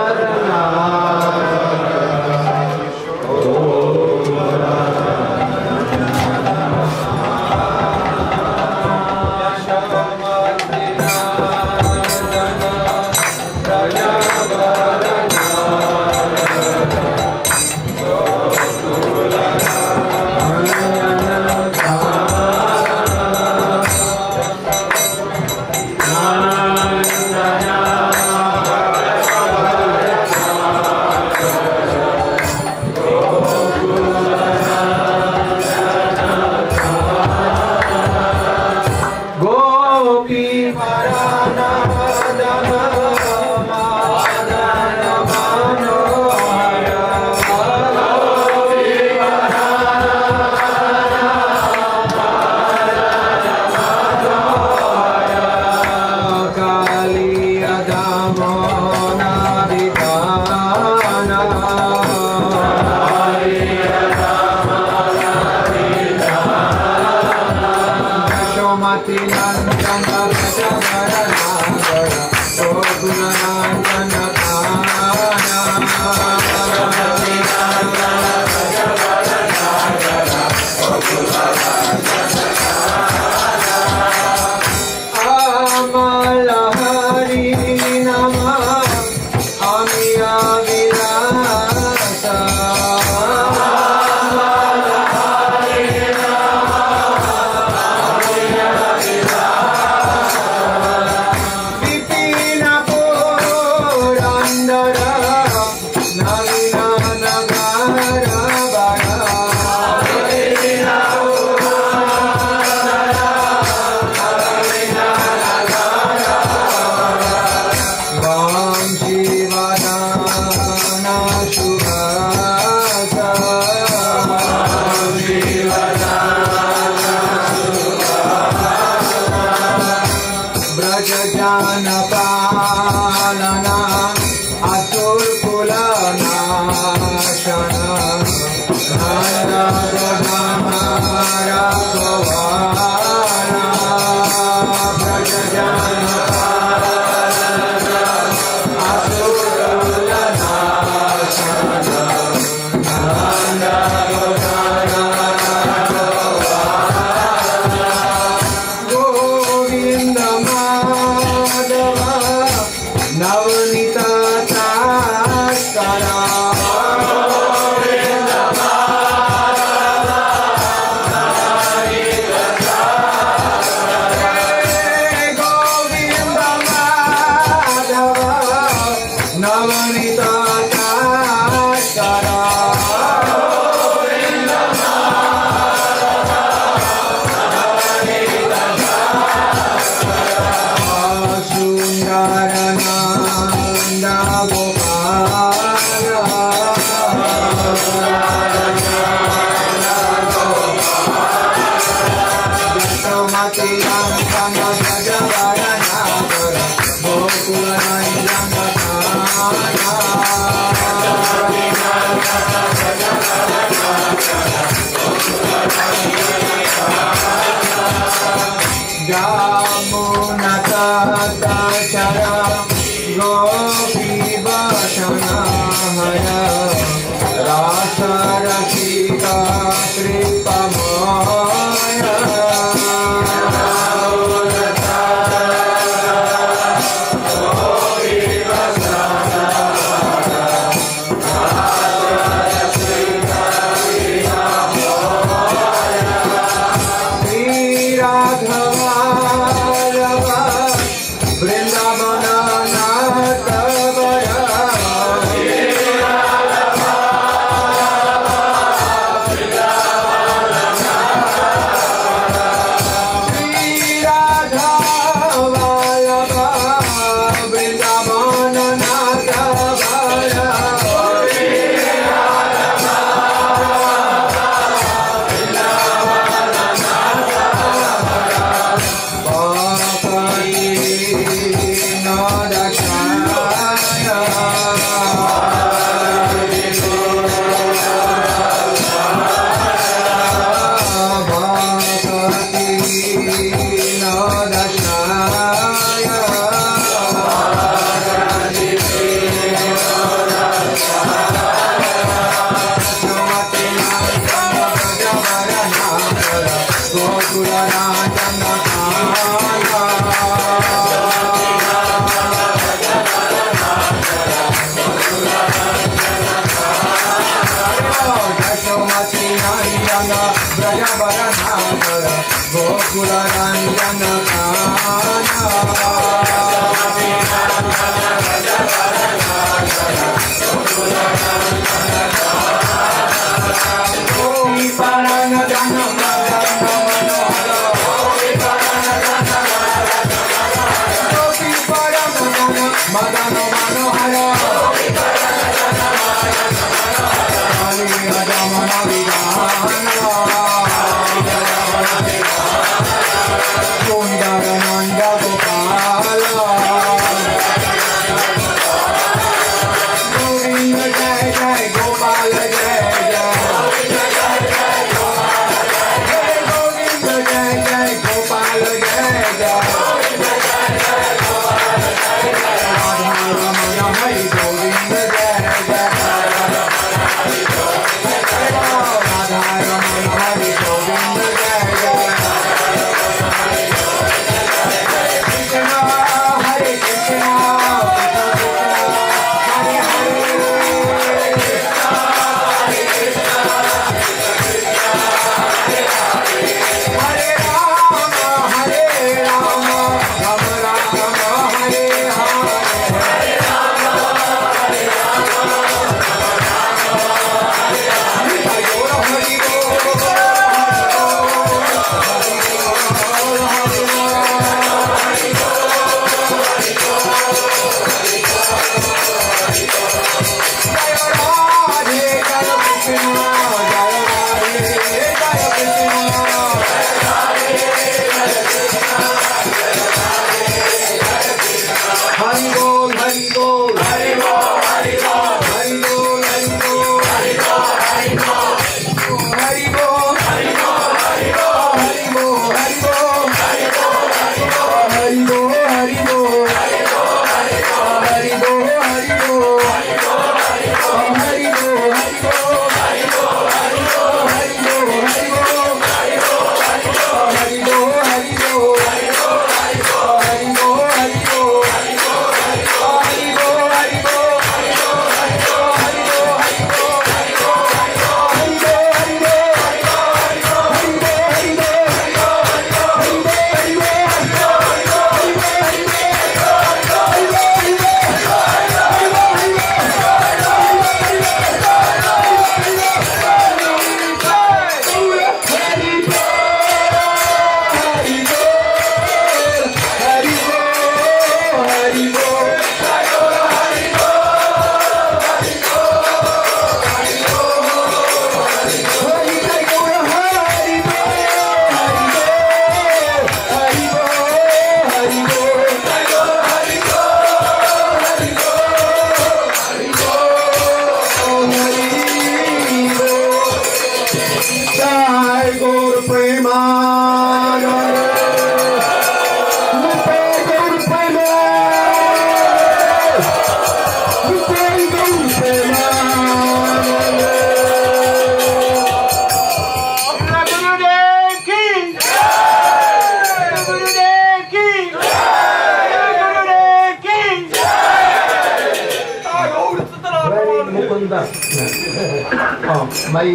My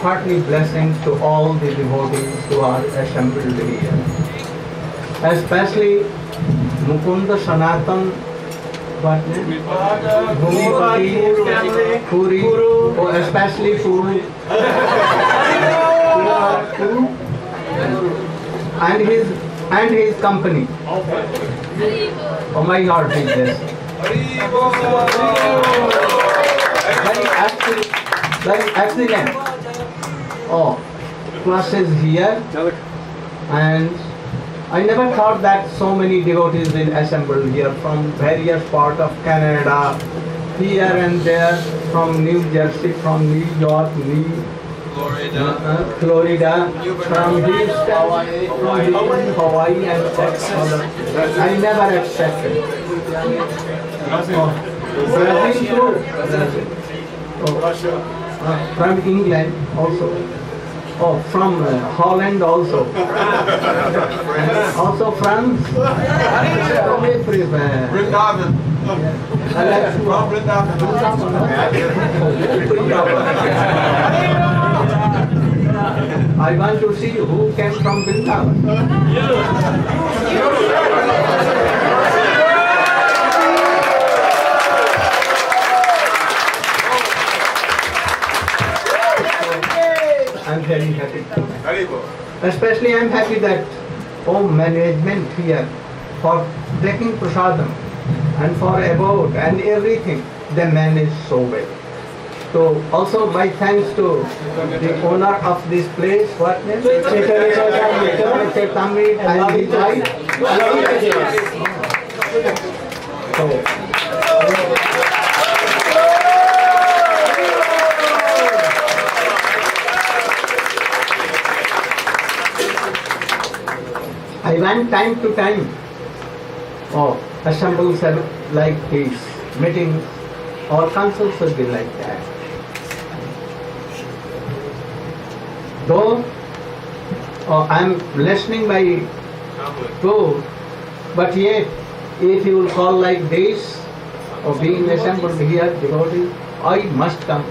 hearty blessings to all the devotees who are assembled here, especially Mukunda Sanatan, what name? Puri, oh, especially Puri, and his company. Oh my God, is this. Very excellent. Oh, classes here, and I never thought that so many devotees will assemble here from various parts of Canada, here and there, from New Jersey, from New York, Florida, from Hawaii and Texas. I never expected. Brazil too. Oh. From England also. Oh, from Holland also. And also France. Vrindavan. From Vrindavan. I want to see who came from Vrindavan. I'm very happy. Especially I'm happy that home management here for taking prasadam and for abode and everything, they manage so well. So also my thanks to the owner of this place, what name? Chaitanya and his wife. So, I went time to time assembles like this, meetings or councils would be like that. Though I'm listening by two, but yet if you will call like this or being assembled here, devotees, I must come.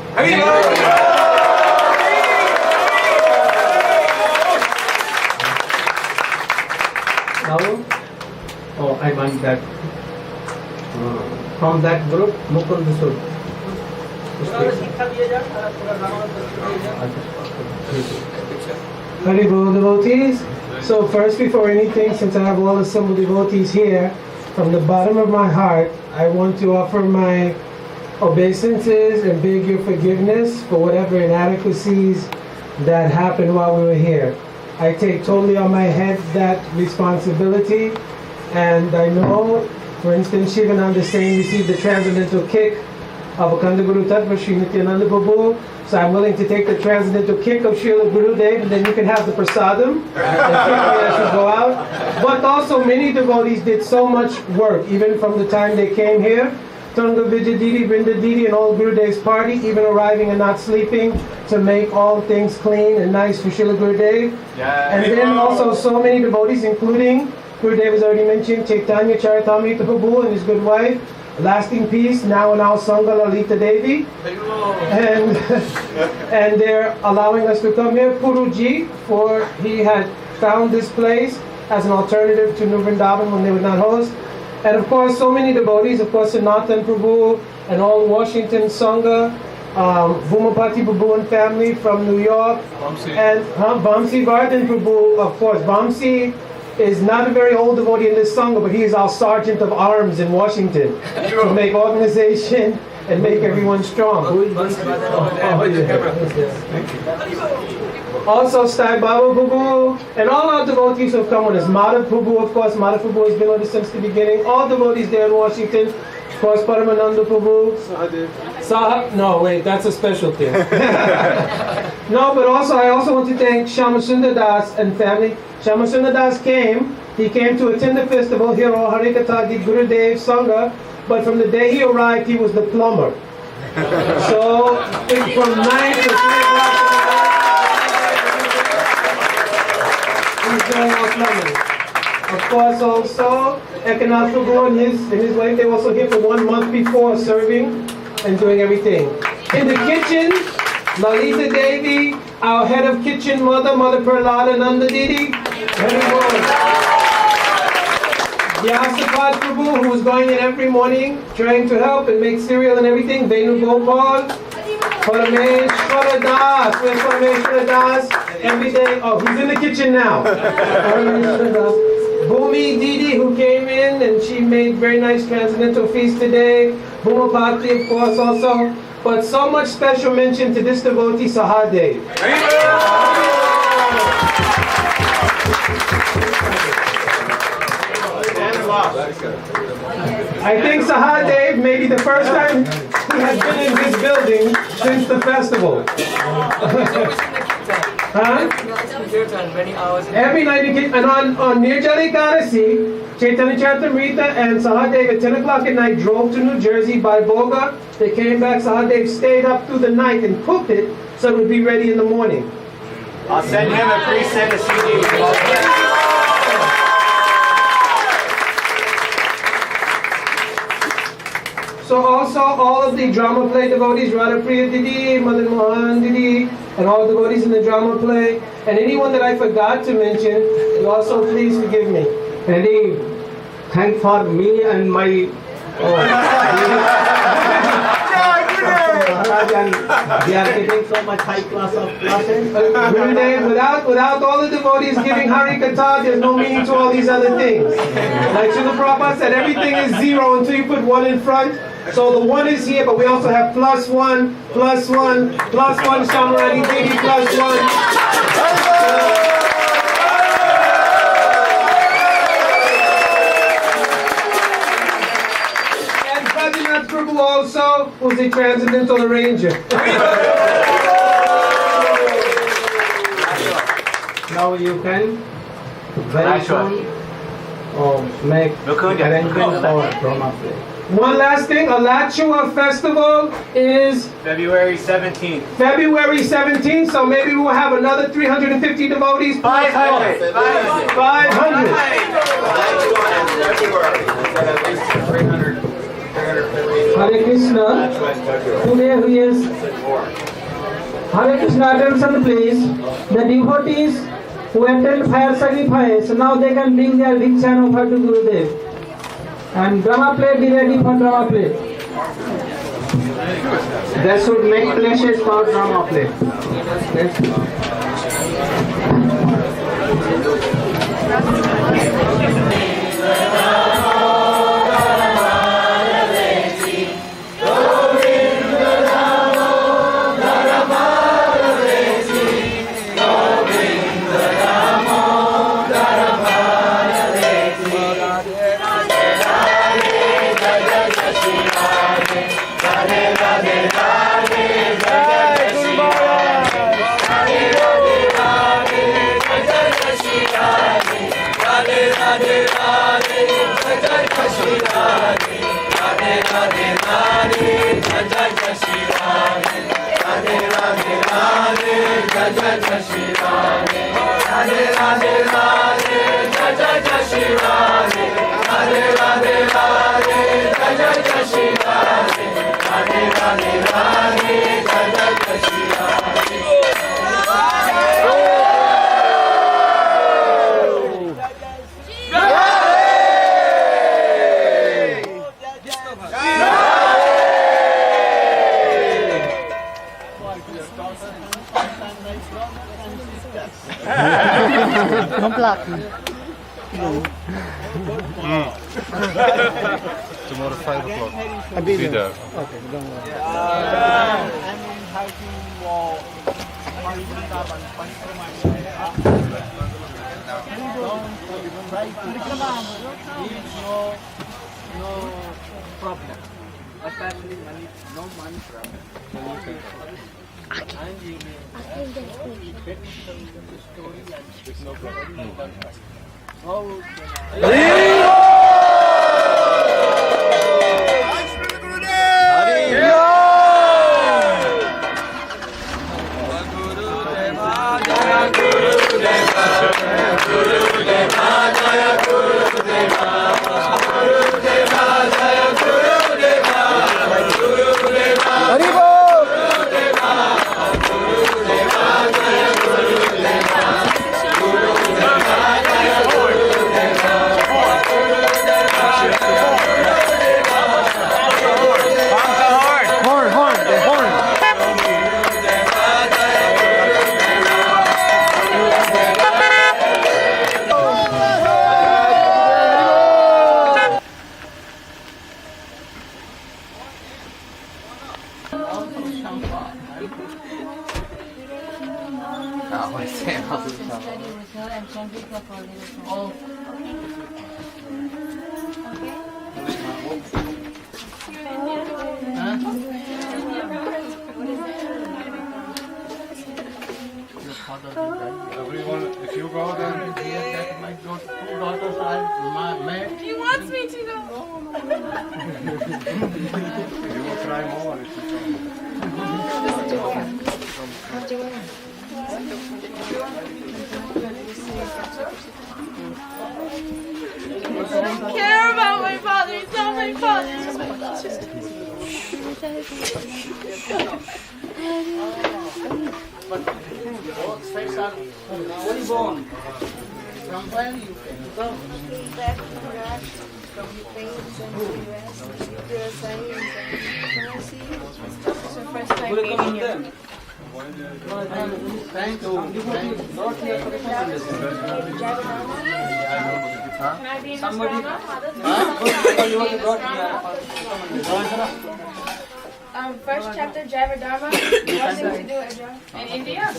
Now, I want that from that group, Mukund should Haribol devotees. So first, before anything, since I have all assembled devotees here, from the bottom of my heart, I want to offer my obeisances and beg your forgiveness for whatever inadequacies that happened while we were here. I take totally on my head that responsibility, and I know, for instance, Shivananda saying received the transcendental kick of Akhanda Guru Tattva Sri Nityananda Prabhu. So I'm willing to take the transcendental kick of Srila Gurudev, and then you can have the prasadam and kick me as you go out. But also many devotees did so much work, even from the time they came here. Tunga Vijayadidi, Vrindadidi, and all Gurudev's party, even arriving and not sleeping to make all things clean and nice for Srila Gurudev. And then also so many devotees, including Gurudev has already mentioned, Chaitanya Charitamrita Prabhu and his good wife, lasting peace, now in our Sangha Lalita Devi. And they're allowing us to come here. Puruji, for he had found this place as an alternative to New Vrindavan when they would not host. And of course, so many devotees, of course, Sanatan Prabhu and all Washington Sangha, Bhumapati Prabhu and family from New York, and Vamsi Vardhan Prabhu, of course. Vamsi is not a very old devotee in this Sangha, but he is our sergeant of arms in Washington to make organization and make everyone strong. Also, Stai Baba Prabhu, and all our devotees who have come with us. Madhav Prabhu, of course, Madhav Prabhu has been with us since the beginning. All devotees there in Washington. Of course, Paramananda Prabhu. No, wait, that's a special thing. No, but also, I also want to thank Shyamasundar Das and family. Shyamasundar Das came. He came to attend the festival here at Harikatha di Gurudev Sangha, but from the day he arrived, he was the plumber. So, from 9 to 3 o'clock, he's doing our plumbing. Of course, also, Ekanath Prabhu and his wife, they were also here for 1 month before serving and doing everything. In the kitchen, Lalita Devi, our head of kitchen mother, Mother Prahlada Nanda Didi, Vyasapad Prabhu, who was going in every morning, trying to help and make cereal and everything, Venu Gopal, Parameshwara Das, where's Parameshwara Das? Every day, oh, he's in the kitchen now. Parameshwara Das. Bhumi Didi, who came in and she made very nice transcendental feast today. Bhumapati, of course, also. But so much special mention to this devotee, Sahadev. I think Sahadev may be the first time he has been in this building since the festival. Huh? Every night, and on Nirjali Ekadasi, Chaitanya Charitamrita and Sahadev at 10 o'clock at night drove to New Jersey by Boga. They came back, Sahadev stayed up through the night and cooked it so it would be ready in the morning. I'll send him a free set of CDs. So also all of the drama play devotees, Radha Priya Didi, Madan Mohan Didi, and all devotees in the drama play, And anyone that I forgot to mention, you also please forgive me. Any thank for me and my Maharaj, and they are getting so much high class of classes. Gurudev, without all the devotees giving Hari Katha, there's no meaning to all these other things. Like Srila Prabhupada said, everything is zero until you put one in front. So the one is here, but we also have plus one, Shamarani Devi plus one. And Prabhunath Prabhu also was a transcendental arranger. Now you can very soon make arrangement for Brahma play. One last thing, Alachua Festival is February 17th. February 17th, so maybe we'll have another 350 devotees. 500. 500. Hare Krishna. Today we is Hare Krishna. Attention please. The devotees who attend fire sacrifice, now they can bring their Diksha and offer to Gurudev. And drama play, be ready for drama play. They should make places for drama play. Tomorrow 5 o'clock. I'll be there. Okay, don't worry. No problem. Especially money, no money problem. Everyone, if you go then My two daughters are married. He wants me to go. you will cry more if you I don't care about my father. He's not my father. From when you came? Back from Iraq, from Ukraine, and the US, USA, and can I see you? It's your first time meeting you. Thank you. Can I be in this drama? First chapter, Java Dharma. Nothing to do with Java. In India?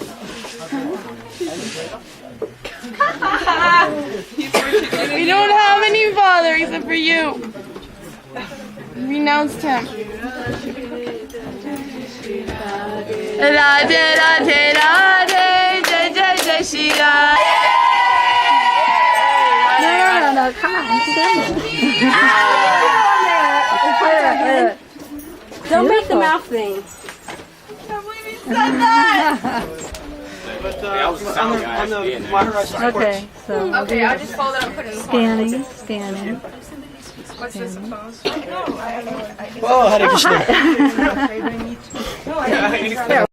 We don't have any father except for you. Renounced him. Radhe Radhe Radhe Jai Jai Jai Shri Ram. No, come on, stand Don't make the mouth thing. I can't believe he said that. On the Maharaja Okay, so Okay, I'll just fold it and put it in the scanning, scanning. What's this supposed? No, I don't know. Oh, Hare Krishna. Here.